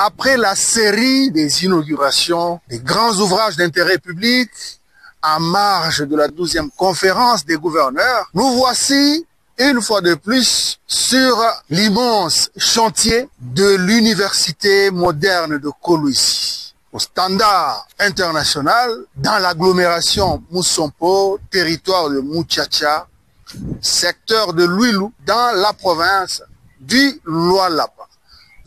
Après la série des inaugurations des grands ouvrages d'intérêt public en marge de la 12e conférence des gouverneurs, nous voici une fois de plus sur l'immense chantier de l'université moderne de Kolwezi, au standard international dans l'agglomération Moussompo, territoire de Muchacha, secteur de Luilu, dans la province du Lualaba.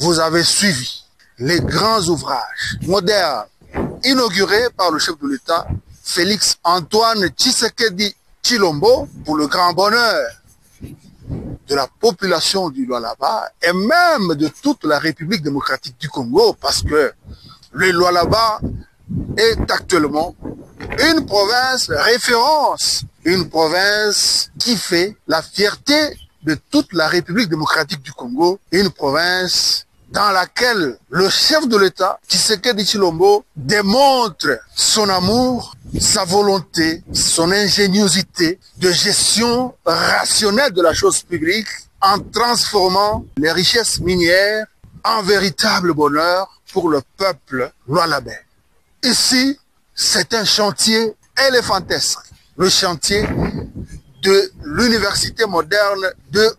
Vous avez suivi les grands ouvrages modernes inaugurés par le chef de l'État, Félix Antoine Tshisekedi Tshilombo, pour le grand bonheur de la population du Lualaba et même de toute la République démocratique du Congo, parce que le Lualaba est actuellement une province référence, une province qui fait la fierté de toute la République démocratique du Congo, une province dans laquelle le chef de l'État, Tshisekedi Tshilombo, démontre son amour, sa volonté, son ingéniosité de gestion rationnelle de la chose publique en transformant les richesses minières en véritable bonheur pour le peuple lualabais. Ici, c'est un chantier éléphantesque, le chantier de l'université moderne de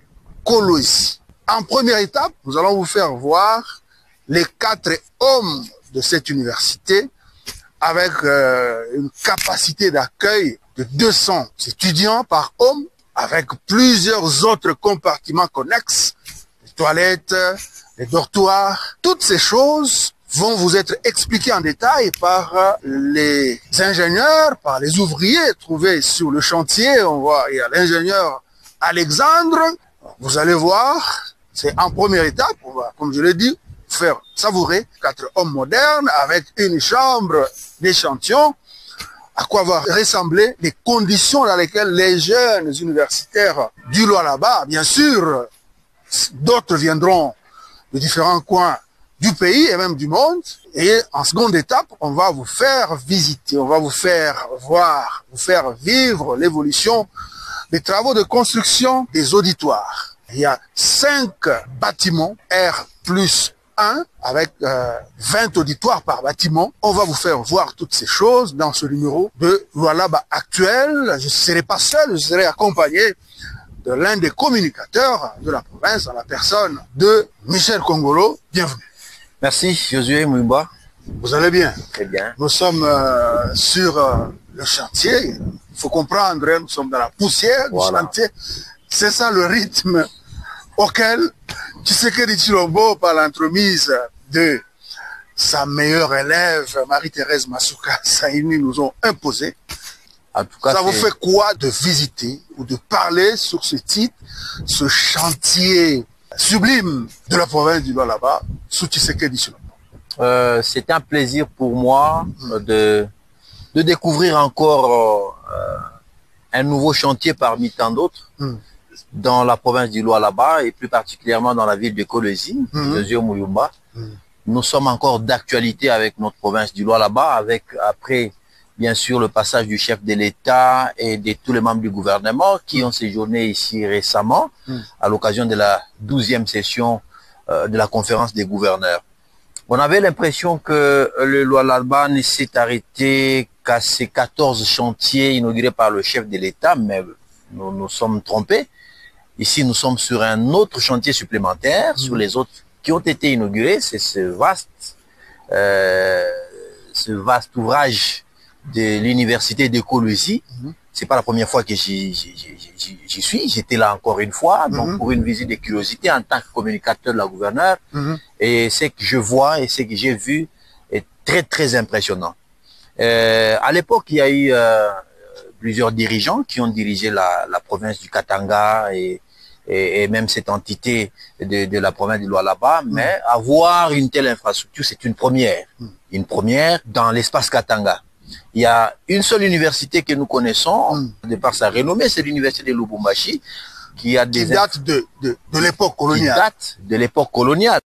Kolwezi. En première étape, nous allons vous faire voir les 4 hommes de cette université avec une capacité d'accueil de 200 étudiants par homme, avec plusieurs autres compartiments connexes, les toilettes, les dortoirs. Toutes ces choses vont vous être expliquées en détail par les ingénieurs, par les ouvriers trouvés sur le chantier. On voit, il y a l'ingénieur Alexandre. Vous allez voir, c'est en première étape, on va, comme je l'ai dit, faire savourer 4 hommes modernes avec une chambre d'échantillon, à quoi va ressembler les conditions dans lesquelles les jeunes universitaires du Lualaba, bien sûr, d'autres viendront de différents coins du pays et même du monde. Et en seconde étape, on va vous faire visiter, on va vous faire voir, vous faire vivre l'évolution des travaux de construction des auditoires. Il y a 5 bâtiments R+1 avec 20 auditoires par bâtiment. On va vous faire voir toutes ces choses dans ce numéro de Lualaba actuel. Je ne serai pas seul, je serai accompagné de l'un des communicateurs de la province, en la personne de Michel Kongolo. Bienvenue. Merci, Josué Mouimba. Vous allez bien? Très bien. Nous sommes sur le chantier. Il faut comprendre, hein, nous sommes dans la poussière du chantier. C'est ça le rythme auquel Tshisekedi Tshilombo, par l'entremise de sa meilleure élève, Marie-Thérèse Masuka Saini, nous ont imposé. En tout cas, ça vous fait quoi de visiter ou de parler sur ce titre, ce chantier sublime de la province du Lualaba, sous Tshisekedi Tshilombo? C'est un plaisir pour moi de découvrir encore un nouveau chantier parmi tant d'autres dans la province du Lualaba et plus particulièrement dans la ville de Kolwezi, Josué Mouimba. Nous sommes encore d'actualité avec notre province du Lualaba, avec après bien sûr le passage du chef de l'État et de tous les membres du gouvernement qui ont séjourné ici récemment à l'occasion de la 12e session de la conférence des gouverneurs. On avait l'impression que le Lualaba ne s'est arrêté qu'à ces 14 chantiers inaugurés par le chef de l'État, mais nous nous sommes trompés. Ici, nous sommes sur un autre chantier supplémentaire, sur les autres qui ont été inaugurés. C'est ce vaste ouvrage de l'université de Kolwezi. C'est pas la première fois que j'y suis. J'étais là encore une fois, donc pour une visite de curiosité en tant que communicateur de la gouverneure. Et ce que je vois et ce que j'ai vu est très, très impressionnant. À l'époque, il y a eu plusieurs dirigeants qui ont dirigé la province du Katanga et même cette entité de la province du Lualaba, mais avoir une telle infrastructure, c'est une première dans l'espace Katanga. Il y a une seule université que nous connaissons, de par sa renommée, c'est l'université de Lubumbashi, qui date de l'époque coloniale. Qui date de l'époque coloniale.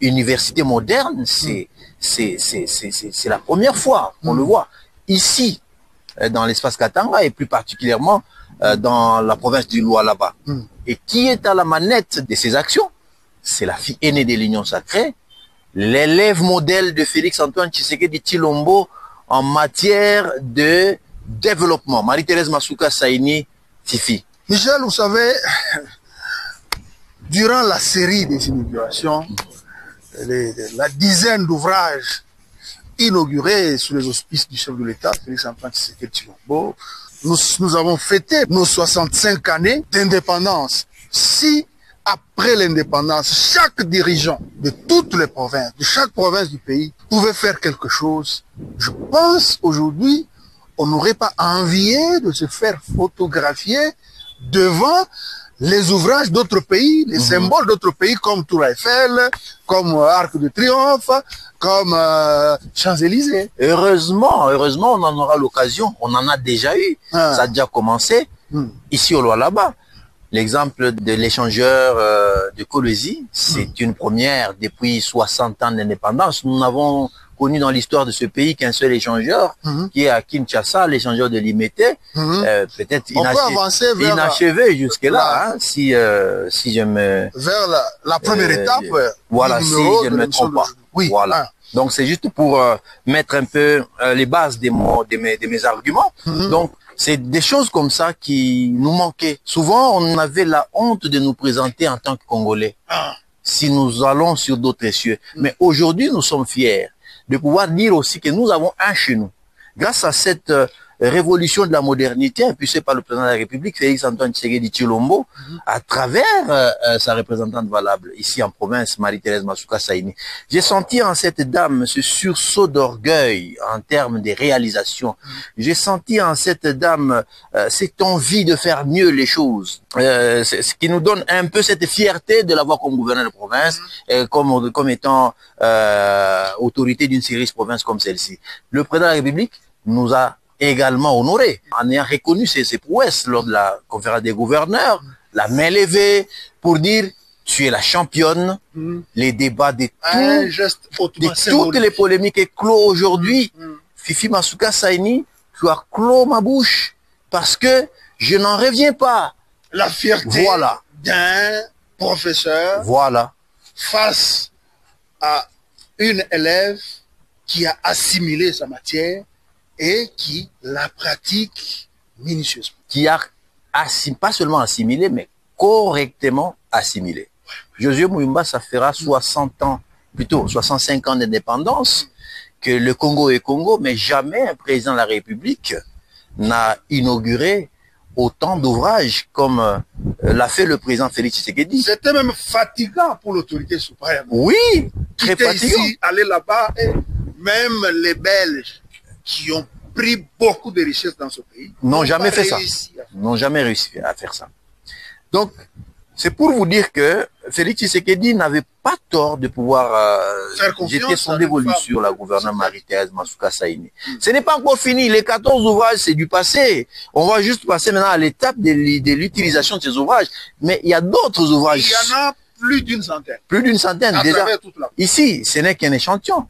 Université moderne, c'est la première fois qu'on le voit. Ici, dans l'espace Katanga, et plus particulièrement dans la province du Lualaba. Et qui est à la manette de ces actions? C'est la fille aînée de l'Union sacrée, l'élève modèle de Félix-Antoine Tshisekedi Tshilombo en matière de développement. Marie-Thérèse Masuka Saini, Tifi. Michel, vous savez, durant la série des inaugurations, la dizaine d'ouvrages inaugurés sous les auspices du chef de l'État, Félix-Antoine Tshisekedi Tshilombo, nous avons fêté nos 65 années d'indépendance. Si, après l'indépendance, chaque dirigeant de toutes les provinces, de chaque province du pays, pouvait faire quelque chose, je pense aujourd'hui, on n'aurait pas envié de se faire photographier devant les ouvrages d'autres pays, les symboles d'autres pays comme Tour Eiffel, comme Arc de Triomphe, comme Champs-Élysées. Heureusement, on en aura l'occasion. On en a déjà eu. Ça a déjà commencé ici au Lualaba. L'exemple de l'échangeur de Kolwezi, c'est une première depuis 60 ans d'indépendance. Nous n'avons connu dans l'histoire de ce pays qu'un seul échangeur, qui est à Kinshasa, l'échangeur de Limete, peut-être inachevé jusque-là, hein, si je me... Vers la première étape. Voilà, si je ne me trompe pas. Oui. Voilà. Donc c'est juste pour mettre un peu les bases de mes arguments. Donc c'est des choses comme ça qui nous manquaient. Souvent, on avait la honte de nous présenter en tant que Congolais, si nous allons sur d'autres cieux. Mais aujourd'hui, nous sommes fiers de pouvoir dire aussi que nous avons un chez nous. Grâce à cette révolution de la modernité impulsée par le président de la République, Félix-Antoine Tshisekedi Tshilombo, à travers sa représentante valable ici en province, Marie-Thérèse Masuka Saini. J'ai senti en cette dame ce sursaut d'orgueil en termes de réalisation. J'ai senti en cette dame cette envie de faire mieux les choses. Ce qui nous donne un peu cette fierté de l'avoir comme gouverneur de province, comme étant autorité d'une série de provinces comme celle-ci. Le président de la République nous a également honoré en ayant reconnu ses prouesses lors de la conférence des gouverneurs, la main levée pour dire tu es la championne, les débats de toutes les polémiques est clos aujourd'hui. Fifi Masuka Saini, tu as clos ma bouche parce que je n'en reviens pas. La fierté d'un professeur face à une élève qui a assimilé sa matière et qui la pratique minutieusement. Qui a pas seulement assimilé, mais correctement assimilé. Josué Muyumba, ça fera 60 ans, plutôt 65 ans d'indépendance, que le Congo est Congo, mais jamais un président de la République n'a inauguré autant d'ouvrages comme l'a fait le président Félix Tshisekedi. C'était même fatigant pour l'autorité suprême. Oui, très fatigant. Ici, aller là-bas, et même les Belges qui ont pris beaucoup de richesses dans ce pays n'ont jamais fait ça. N'ont jamais réussi à faire ça. Donc, c'est pour vous dire que Félix Tshisekedi n'avait pas tort de pouvoir jeter son dévolu sur la gouverneure Marie-Thérèse Masuka Saini. Ce n'est pas encore fini. Les 14 ouvrages, c'est du passé. On va juste passer maintenant à l'étape de l'utilisation de ces ouvrages. Mais il y a d'autres ouvrages. Il y en a plus d'une centaine. Plus d'une centaine déjà. Ici, ce n'est qu'un échantillon.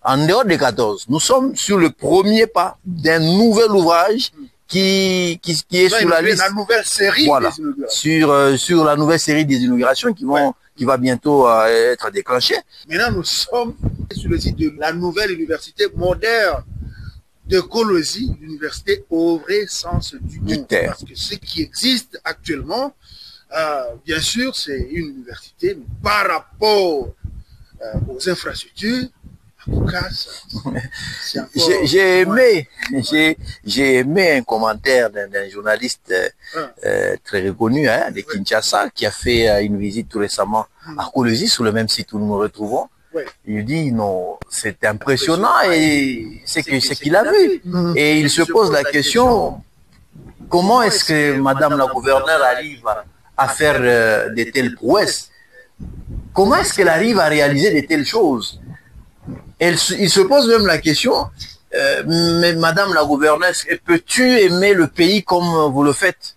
En dehors des 14, nous sommes sur le premier pas d'un nouvel ouvrage qui est sur la liste. La nouvelle série sur la nouvelle série des inaugurations qui va bientôt être déclenchée. Maintenant, nous sommes sur le site de la nouvelle université moderne de Kolwezi, l'université au vrai sens du mot. Parce que ce qui existe actuellement, bien sûr, c'est une université, mais par rapport aux infrastructures, j'ai aimé un commentaire d'un journaliste très reconnu de Kinshasa qui a fait une visite tout récemment à Kolwezi sur le même site où nous nous retrouvons. Il dit non, c'est impressionnant et c'est qu'il a vu. Et il se pose la question, comment est-ce que Madame la gouverneure arrive à faire de telles prouesses? Comment est-ce qu'elle arrive à réaliser de telles choses? Il se pose même la question, mais Madame la gouverneure, peux-tu aimer le pays comme vous le faites?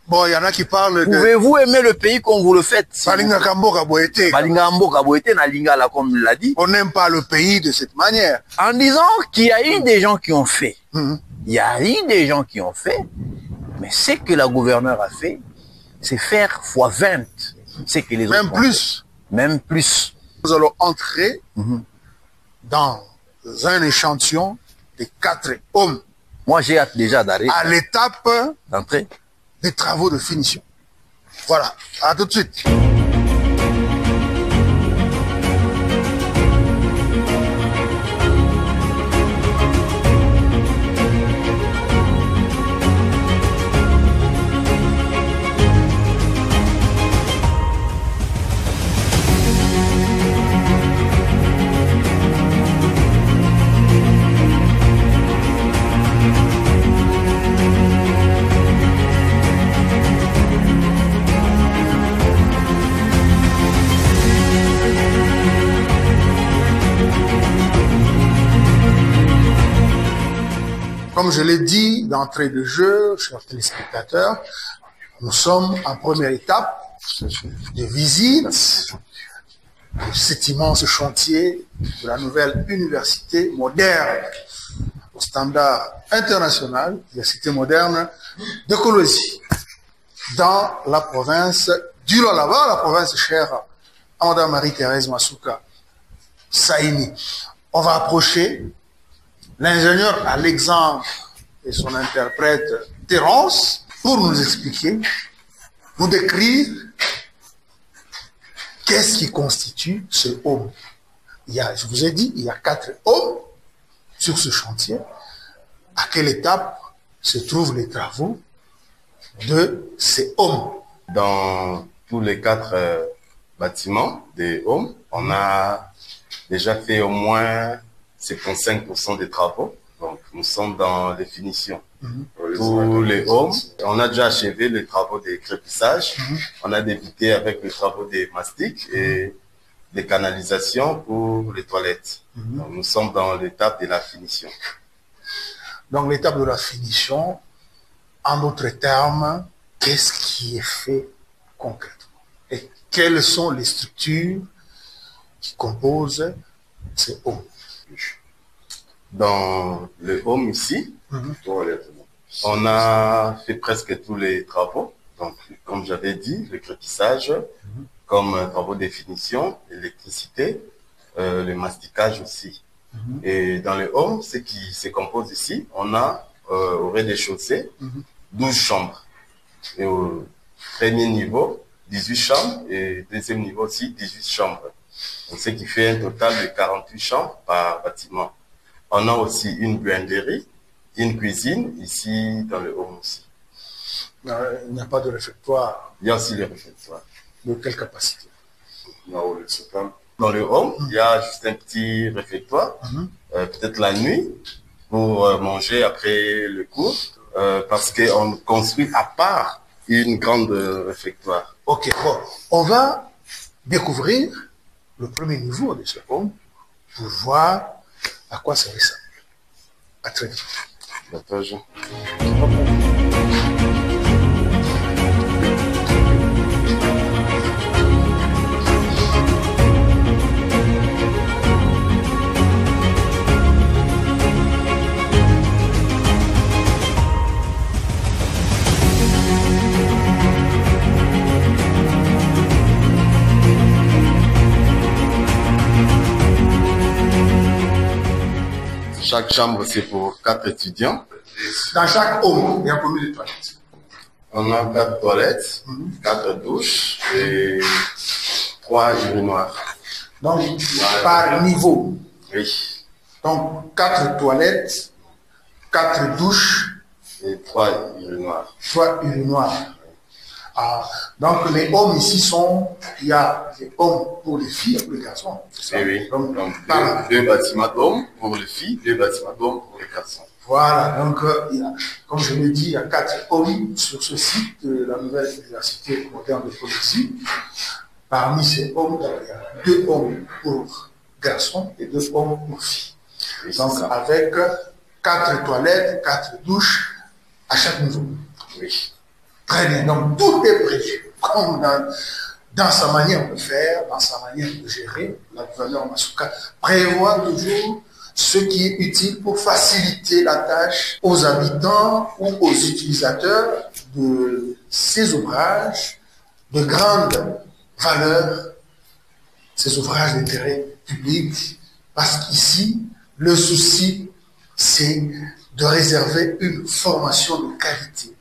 Bon, il y en a qui parlent de... Pouvez-vous aimer le pays comme vous le faites? Balinga Kamboka Boete. Balinga Mboka Boete, Nalingala, comme il l'a dit. On n'aime pas le pays de cette manière. En disant qu'il y a eu des gens qui ont fait. Il y a eu des gens qui ont fait, mais ce que la gouverneure a fait, c'est faire x20 ce que les autres ont fait. Même plus. Nous allons entrer dans un échantillon de 4 hommes. Moi, j'ai hâte déjà d'arriver. À l'étape d'entrer des travaux de finition. Voilà, à tout de suite. Comme je l'ai dit d'entrée de jeu, chers téléspectateurs, nous sommes en première étape de visite de cet immense chantier de la nouvelle université moderne au standard international, université moderne de Kolwezi, dans la province du Lualaba, la province chère à Madame Marie-Thérèse Masuka Saini. On va approcher l'ingénieur Alexandre et son interprète Terence pour nous expliquer, nous décrire qu'est-ce qui constitue ce homme. Je vous ai dit, il y a 4 hommes sur ce chantier. À quelle étape se trouvent les travaux de ces hommes? Dans tous les 4 bâtiments des hommes, on a déjà fait au moins 75% des travaux. Donc, nous sommes dans les finitions. Tous les hommes, on a déjà achevé les travaux de crépissage. On a débuté avec les travaux des mastiques et des canalisations pour les toilettes. Donc, nous sommes dans l'étape de la finition. Donc, l'étape de la finition, en d'autres termes, qu'est-ce qui est fait concrètement? Et quelles sont les structures qui composent ces hommes? Dans le home ici, on a fait presque tous les travaux. Donc, comme j'avais dit, le crépissage, comme travaux de finition, l'électricité, le masticage aussi. Et dans le home, ce qui se compose ici, on a au rez-de-chaussée 12 chambres. Et au premier niveau, 18 chambres et deuxième niveau aussi 18 chambres. Donc, ce qui fait un total de 48 chambres par bâtiment. On a aussi une buanderie, une cuisine, ici dans le home aussi. Il n'y a pas de réfectoire. Il y a aussi le réfectoire. De quelle capacité? Dans le home, il y a juste un petit réfectoire, peut-être la nuit, pour manger après le cours, parce qu'on construit à part une grande réfectoire. Ok, bon. On va découvrir le premier niveau de ce home pour voir à quoi ça ressemble. À très vite. D'accord, Jean. Chaque chambre, c'est pour 4 étudiants. Dans chaque home, il y a combien de toilettes? On a 4 toilettes, 4 douches et 3 urinoirs. Donc, par niveau. Oui. Donc, 4 toilettes, 4 douches et 3 urinoirs. 3 urinoirs. Ah, donc, les hommes ici sont, il y a des hommes pour les filles et pour les garçons. Oui. Donc, deux bâtiments d'hommes pour les filles, 2 bâtiments d'hommes pour les garçons. Voilà, donc, comme je l'ai dit, il y a 4 hommes sur ce site de la nouvelle université moderne de Kolwezi. Parmi ces hommes, il y a 2 hommes pour garçons et 2 hommes pour filles. Oui, donc, avec 4 toilettes, 4 douches à chaque niveau. Oui. Très bien, donc tout est prévu, comme dans sa manière de faire, dans sa manière de gérer. La gouverneure Masuka prévoit toujours ce qui est utile pour faciliter la tâche aux habitants ou aux utilisateurs de ces ouvrages de grande valeur ces ouvrages d'intérêt public, parce qu'ici, le souci, c'est de réserver une formation de qualité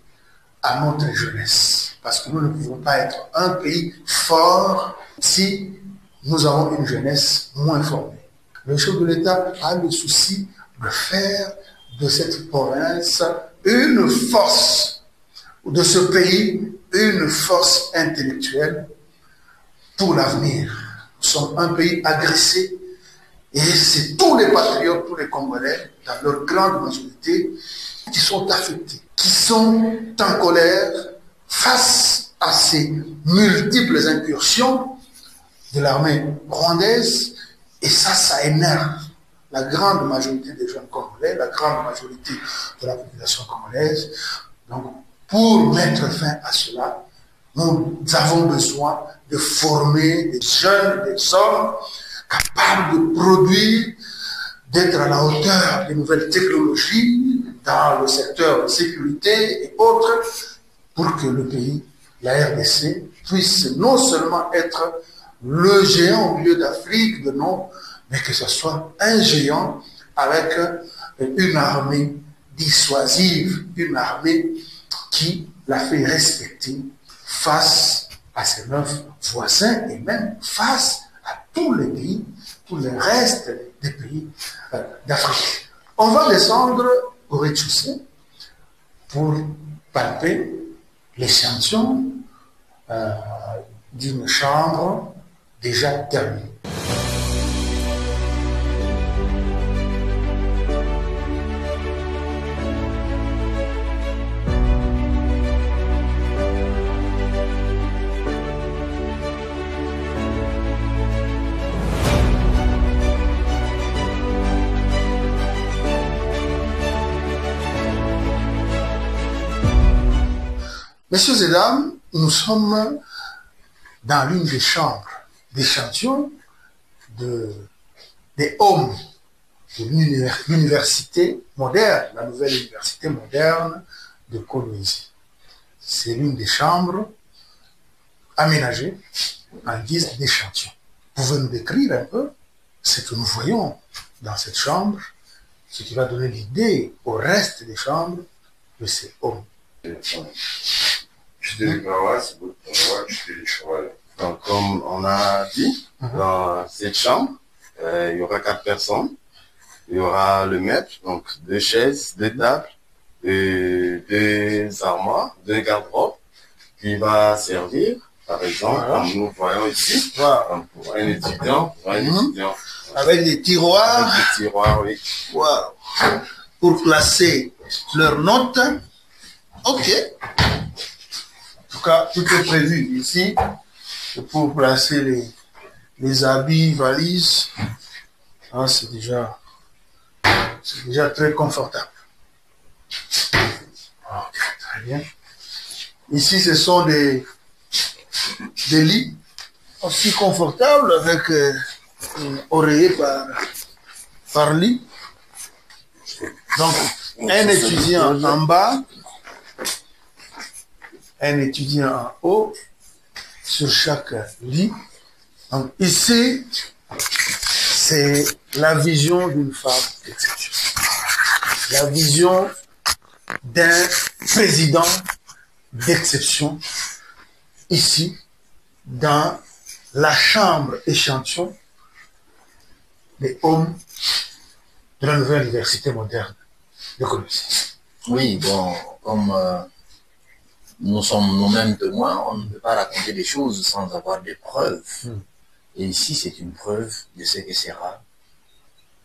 à notre jeunesse. Parce que nous ne pouvons pas être un pays fort si nous avons une jeunesse moins formée. Le chef de l'État a le souci de faire de cette province une force, de ce pays une force intellectuelle pour l'avenir. Nous sommes un pays agressé et c'est tous les patriotes, tous les Congolais, dans leur grande majorité, qui sont affectés, qui sont en colère face à ces multiples incursions de l'armée rwandaise, et ça énerve la grande majorité des jeunes Congolais, la grande majorité de la population congolaise. Donc, pour mettre fin à cela, nous avons besoin de former des jeunes, des hommes capables de produire, d'être à la hauteur des nouvelles technologies dans le secteur de sécurité et autres, pour que le pays, la RDC, puisse non seulement être le géant au milieu d'Afrique de nom, mais que ce soit un géant avec une armée dissuasive, une armée qui la fait respecter face à ses 9 voisins et même face à tous les pays, tout le reste des pays d'Afrique. On va descendre au rez-de-chaussée pour palper l'échantillon d'une chambre déjà terminée. Messieurs et dames, nous sommes dans l'une des chambres d'échantillons des hommes de l'université moderne, la nouvelle université moderne de Kolwezi. C'est l'une des chambres aménagées en guise d'échantillon. Vous pouvez nous décrire un peu ce que nous voyons dans cette chambre, ce qui va donner l'idée au reste des chambres de ces hommes. Donc, comme on a dit, dans cette chambre, il y aura 4 personnes. Il y aura le maître, donc 2 chaises, 2 tables, et 2 armoires, 2 garde-robes, qui va servir, par exemple, comme nous voyons ici, pour un étudiant, Avec des tiroirs. Avec des tiroirs, oui. Wow. Pour placer leurs notes. Ok. En tout cas, tout est prévu ici pour placer les habits, valises. Ah, c'est déjà très confortable. Ok, très bien. Ici, ce sont des lits aussi confortables avec un oreiller par lit. Donc, un étudiant en bas, un étudiant en haut, sur chaque lit. Donc ici, c'est la vision d'une femme d'exception. La vision d'un président d'exception, ici, dans la chambre échantillon des hommes de la nouvelle université moderne de Kolwezi. Oui, bon, comme nous sommes nous-mêmes témoins, on ne peut pas raconter des choses sans avoir des preuves. Et ici, c'est une preuve de ce que sera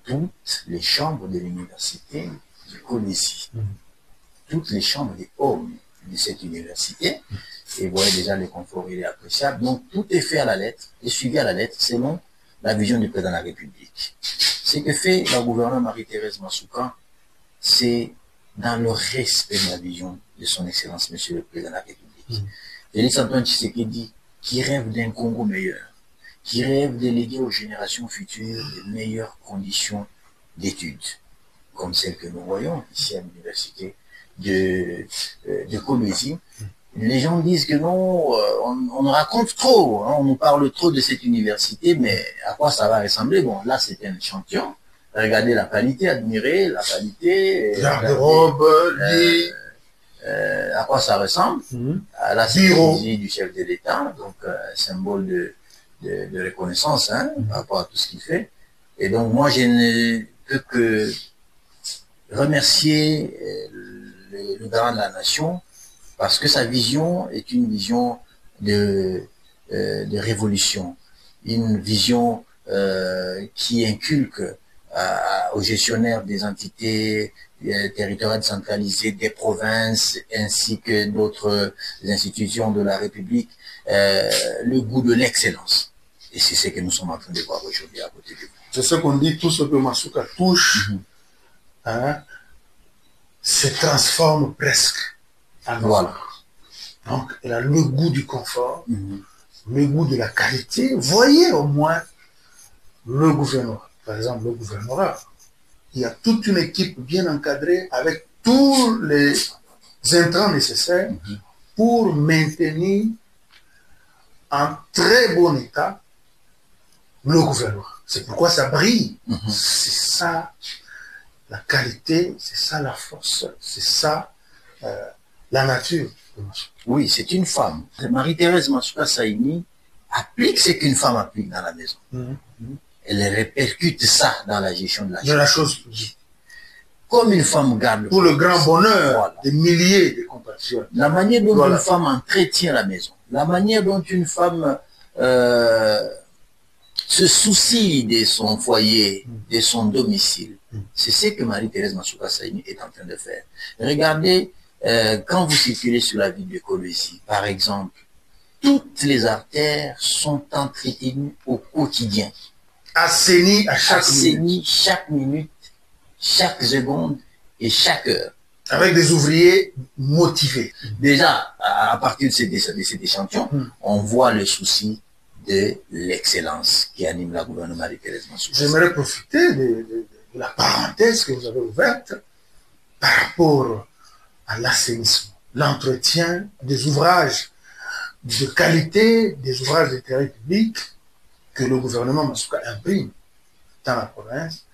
toutes les chambres de l'université de Kolwezi. Toutes les chambres des hommes de cette université. Et vous voyez déjà le confort, il est appréciable. Donc, tout est fait à la lettre et suivi à la lettre selon la vision du président de la République. Ce que fait la gouverneure Marie-Thérèse Massouka, c'est dans le respect de la vision de son Excellence, Monsieur le Président de la République. Félix Antoine Tshisekedi, qui rêve d'un Congo meilleur, qui rêve de léguer aux générations futures de meilleures conditions d'études, comme celles que nous voyons ici à l'université de Kolwezi, les gens disent que non, on raconte trop, hein, on nous parle trop de cette université, mais à quoi ça va ressembler? Bon, là, c'est un échantillon. Regardez la qualité, admirez la qualité. Garde-robe, lit. À quoi ça ressemble? Là, c'est le du chef de l'État, donc symbole de reconnaissance hein, par rapport à tout ce qu'il fait. Et donc, moi, je ne peux que remercier le garant de la nation parce que sa vision est une vision de révolution, une vision qui inculque aux gestionnaires des entités territoriales décentralisées, des provinces, ainsi que d'autres institutions de la République, le goût de l'excellence. Et c'est ce que nous sommes en train de voir aujourd'hui à côté de vous. C'est ce qu'on dit, tout ce que Masuka touche, hein, se transforme presque en or. Voilà. Donc, elle a le goût du confort, le goût de la qualité. Voyez au moins le gouvernement. Par exemple, le gouvernorat. Il y a toute une équipe bien encadrée avec tous les intrants nécessaires pour maintenir en très bon état le gouvernement. C'est pourquoi ça brille. C'est ça la qualité, c'est ça la force, c'est ça la nature. Oui, c'est une femme. Marie-Thérèse Masuka Saïni applique ce qu'une femme applique dans la maison. Elle répercute ça dans la gestion de la chose. De la chose. Comme une femme garde. Pour le grand bonheur des milliers de compatriotes. La manière dont une femme entretient la maison, la manière dont une femme se soucie de son foyer, de son domicile, c'est ce que Marie-Thérèse Masuka Saïni est en train de faire. Regardez, quand vous circulez sur la ville de Kolwezi, par exemple, toutes les artères sont entretenues au quotidien. Assainies à chaque minute, chaque seconde et chaque heure. Avec des ouvriers motivés. Déjà, à partir de cet échantillon, on voit le souci de l'excellence qui anime la gouvernement Marie-Thérèse Masuka. J'aimerais profiter de la parenthèse que vous avez ouverte par rapport à l'assainissement, l'entretien des ouvrages de qualité, des ouvrages d'intérêt public que le gouvernement Masuka imprime dans la province,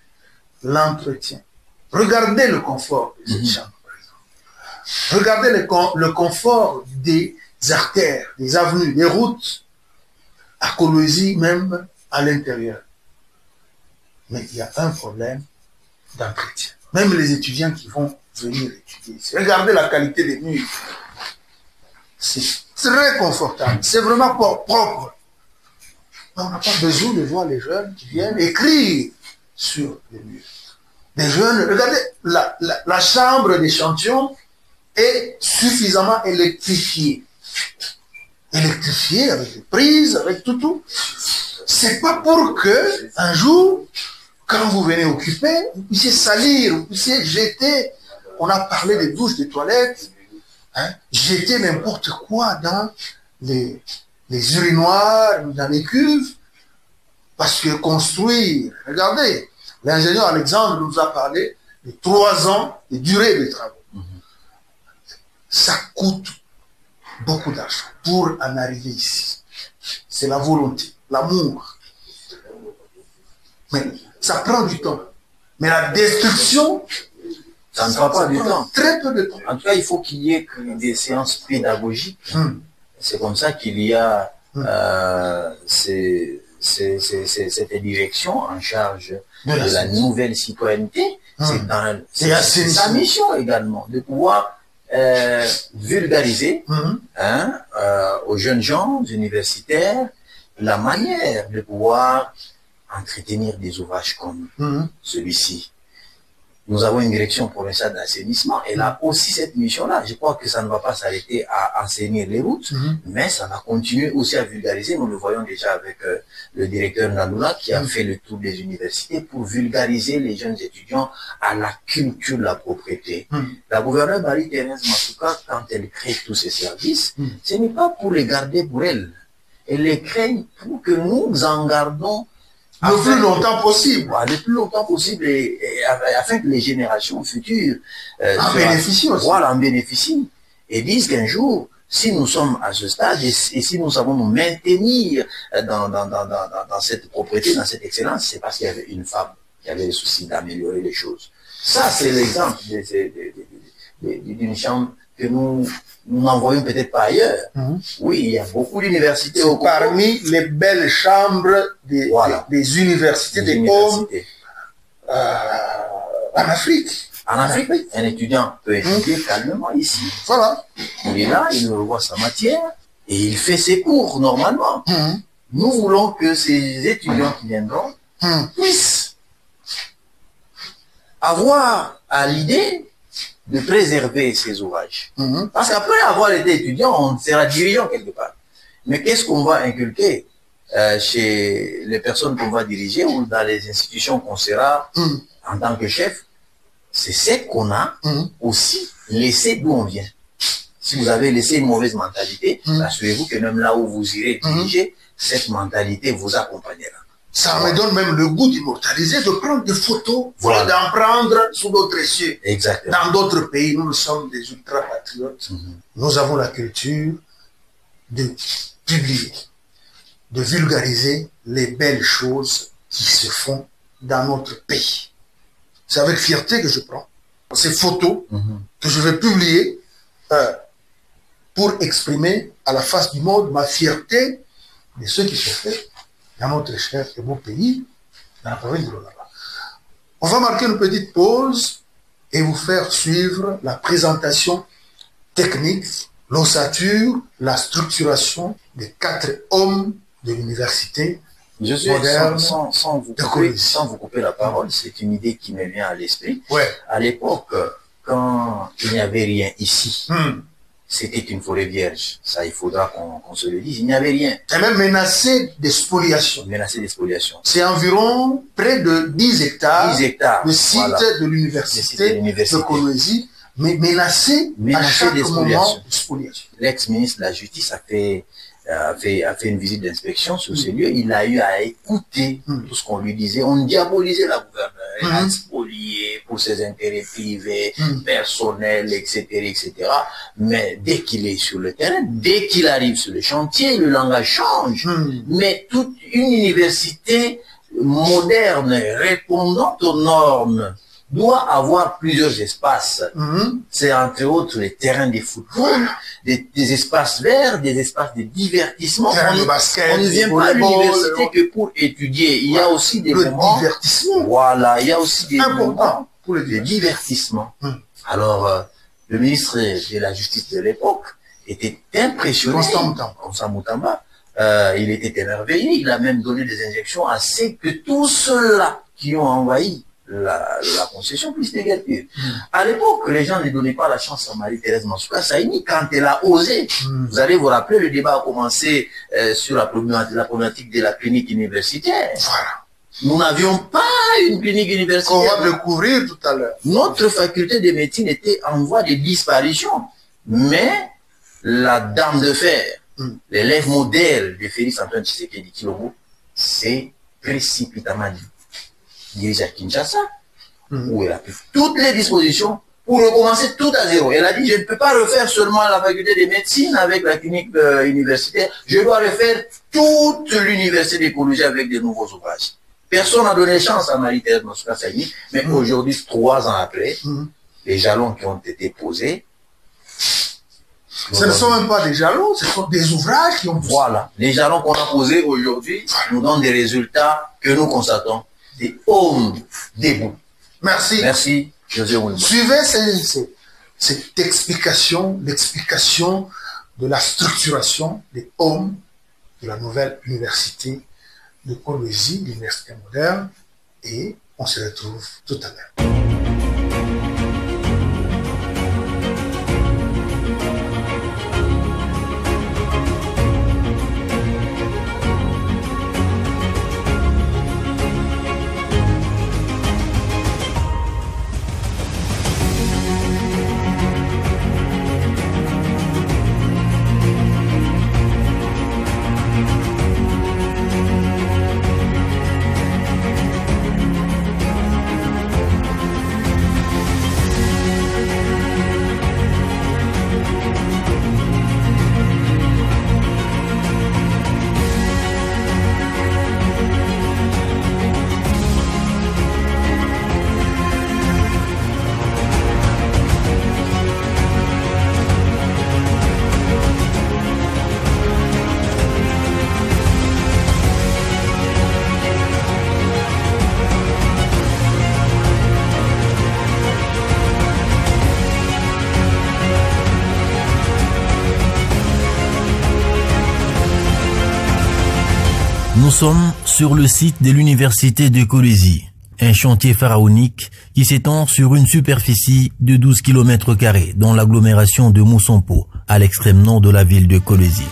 l'entretien. Regardez le confort de cette chambre, par exemple. Regardez le confort des artères, des avenues, des routes, à Kolwezi, même à l'intérieur. Mais il y a un problème d'entretien. Même les étudiants qui vont venir étudier. Regardez la qualité des murs. C'est très confortable. C'est vraiment propre. Mais on n'a pas besoin de voir les jeunes qui viennent écrire sur les murs. Les jeunes, regardez, la chambre d'échantillon est suffisamment électrifiée. Électrifiée avec les prises, avec tout. C'est pas pour que, un jour, quand vous venez occuper, vous puissiez salir, vous puissiez jeter. On a parlé des douches, des toilettes, hein, jeter n'importe quoi dans les urinoirs, dans les cuves, parce que construire, regardez, l'ingénieur Alexandre nous a parlé de 3 ans de durée des travaux. Ça coûte beaucoup d'argent pour en arriver ici. C'est la volonté, l'amour. Mais ça prend du temps. Mais la destruction, ça ne prend pas du temps. Très peu de temps. En tout cas, il faut qu'il y ait des séances pédagogiques. C'est comme ça qu'il y a cette direction en charge de la nouvelle citoyenneté. C'est sa mission également, de pouvoir vulgariser aux jeunes gens universitaires la manière de pouvoir entretenir des ouvrages comme celui-ci. Nous avons une direction provinciale d'assainissement. Elle a aussi cette mission-là. Je crois que ça ne va pas s'arrêter à enseigner les routes, mais ça va continuer aussi à vulgariser. Nous le voyons déjà avec le directeur Naloula qui a fait le tour des universités pour vulgariser les jeunes étudiants à la culture de la propriété. La gouverneure Marie-Thérèse Masuka, quand elle crée tous ces services, ce n'est pas pour les garder pour elle. Elle les crée pour que nous en gardons le plus longtemps possible. Le plus longtemps possible et afin que les générations futures en bénéficient aussi. Voilà, en bénéficient et disent qu'un jour, si nous sommes à ce stade et si nous savons nous maintenir dans cette propriété, dans cette excellence, c'est parce qu'il y avait une femme qui avait le souci d'améliorer les choses. Ça, c'est l'exemple d'une chambre que nous n'envoyons peut-être pas ailleurs. Oui, il y a beaucoup d'universités au Congo. Parmi les belles chambres des universités, des hommes en Afrique. En Afrique, un étudiant peut étudier calmement ici. Voilà. Il est là, il revoit sa matière et il fait ses cours normalement. Nous voulons que ces étudiants qui viendront puissent avoir à l'idée de préserver ces ouvrages. Parce qu'après avoir été étudiant, on sera dirigeant quelque part. Mais qu'est-ce qu'on va inculquer chez les personnes qu'on va diriger ou dans les institutions qu'on sera en tant que chef? C'est ce qu'on a aussi laissé d'où on vient. Si vous avez laissé une mauvaise mentalité, assurez-vous que même là où vous irez diriger, cette mentalité vous accompagnera. Ça me donne même le goût d'immortaliser, de prendre des photos, d'en prendre sous d'autres cieux. Exactement. Dans d'autres pays, nous sommes des ultra-patriotes. Nous avons la culture de publier, de vulgariser les belles choses qui se font dans notre pays. C'est avec fierté que je prends ces photos que je vais publier pour exprimer à la face du monde ma fierté de ce qui se fait dans notre cher et beau pays, dans la province de l'Olaba. On va marquer une petite pause et vous faire suivre la présentation technique, l'ossature, la structuration des 4 hommes de l'université. Je suis sans vous couper la parole, c'est une idée qui me vient à l'esprit. À l'époque, quand il n'y avait rien ici, c'était une forêt vierge. Ça, il faudra qu'on se le dise. Il n'y avait rien. C'est même menacé de spoliation. Menacé de spoliation. C'est environ près de 10 hectares, le site de l'université de Kolwezi, mais menacé à chaque moment de spoliation. L'ex-ministre de la Justice a fait une visite d'inspection sur ces lieux. Il a eu à écouter tout ce qu'on lui disait. On diabolisait la gouverneure. Elle a spolié pour ses intérêts privés, personnels, etc., etc. Mais dès qu'il est sur le terrain, dès qu'il arrive sur le chantier, le langage change. Mais toute une université moderne, répondant aux normes, doit avoir plusieurs espaces. C'est entre autres les terrains de football, des espaces verts, des espaces de divertissement. On ne vient pas à l'université que pour étudier. Il y a aussi des moments... divertissement. Voilà, il y a aussi des moments de divertissement. Alors, le ministre de la Justice de l'époque était impressionné. Constant Moutamba. Il était émerveillé. Il a même donné des injections à ce que tous ceux-là qui ont envahi la concession puisse dégager. À l'époque, les gens ne donnaient pas la chance à Marie-Thérèse Masuka Saini quand elle a osé. Vous allez vous rappeler, le débat a commencé sur la problématique de la clinique universitaire. Voilà. Nous n'avions pas une clinique universitaire. On va découvrir tout à l'heure. Notre faculté de médecine était en voie de disparition. Mais la dame de fer, l'élève modèle de Félix Antoine Tshisekedi Tshilombo, s'est précipitamment dirigée à Kinshasa, où elle a pris toutes les dispositions pour recommencer tout à zéro. Elle a dit, je ne peux pas refaire seulement la faculté de médecine avec la clinique universitaire, je dois refaire toute l'université d'écologie avec de nouveaux ouvrages. Personne n'a donné chance à Marie-Thérèse Masuka Saini, mais aujourd'hui, 3 ans après, les jalons qui ont été posés, ce ne sont même pas des jalons, ce sont des ouvrages qui ont poussé. Voilà, les jalons qu'on a posés aujourd'hui nous donnent des résultats que nous constatons. Des hommes debout. Merci. Merci, José Wilma. Suivez cette explication, l'explication de la structuration des hommes de la nouvelle université de Kolwezi, l'université moderne, et on se retrouve tout à l'heure. Nous sommes sur le site de l'université de Kolwezi, un chantier pharaonique qui s'étend sur une superficie de 12 km² dans l'agglomération de Moussampo, à l'extrême nord de la ville de Kolwezi.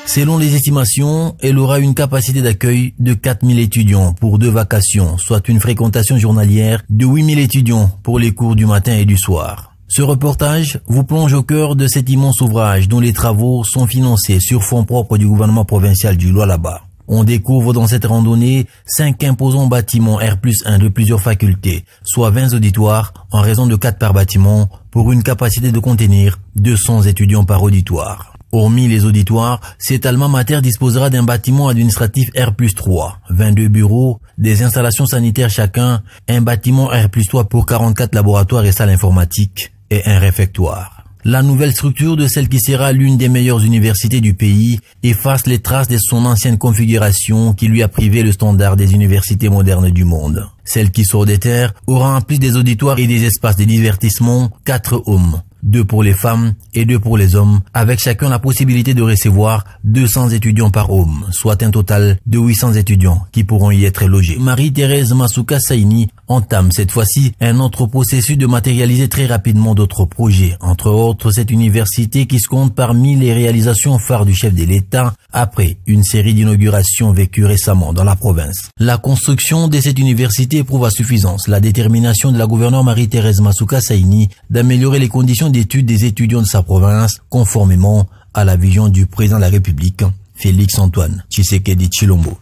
Selon les estimations, elle aura une capacité d'accueil de 4000 étudiants pour 2 vacations, soit une fréquentation journalière de 8000 étudiants pour les cours du matin et du soir. Ce reportage vous plonge au cœur de cet immense ouvrage dont les travaux sont financés sur fonds propres du gouvernement provincial du Lualaba. On découvre dans cette randonnée 5 imposants bâtiments R+1 de plusieurs facultés, soit 20 auditoires en raison de 4 par bâtiment pour une capacité de contenir 200 étudiants par auditoire. Hormis les auditoires, cet alma mater disposera d'un bâtiment administratif R+3, 22 bureaux, des installations sanitaires chacun, un bâtiment R+3 pour 44 laboratoires et salles informatiques, et un réfectoire. La nouvelle structure de celle qui sera l'une des meilleures universités du pays efface les traces de son ancienne configuration qui lui a privé le standard des universités modernes du monde. Celle qui sort des terres aura en plus des auditoires et des espaces de divertissement 4 hommes, 2 pour les femmes et 2 pour les hommes, avec chacun la possibilité de recevoir 200 étudiants par homme, soit un total de 800 étudiants qui pourront y être logés. Marie-Thérèse Masuka Saini entame cette fois-ci un autre processus de matérialiser très rapidement d'autres projets, entre autres cette université qui se compte parmi les réalisations phares du chef de l'État après une série d'inaugurations vécues récemment dans la province. La construction de cette université prouve à suffisance la détermination de la gouverneure Marie-Thérèse Masuka Saini d'améliorer les conditions d'études des étudiants de sa province conformément à la vision du président de la République, Félix Antoine Tshisekedi Tshilombo.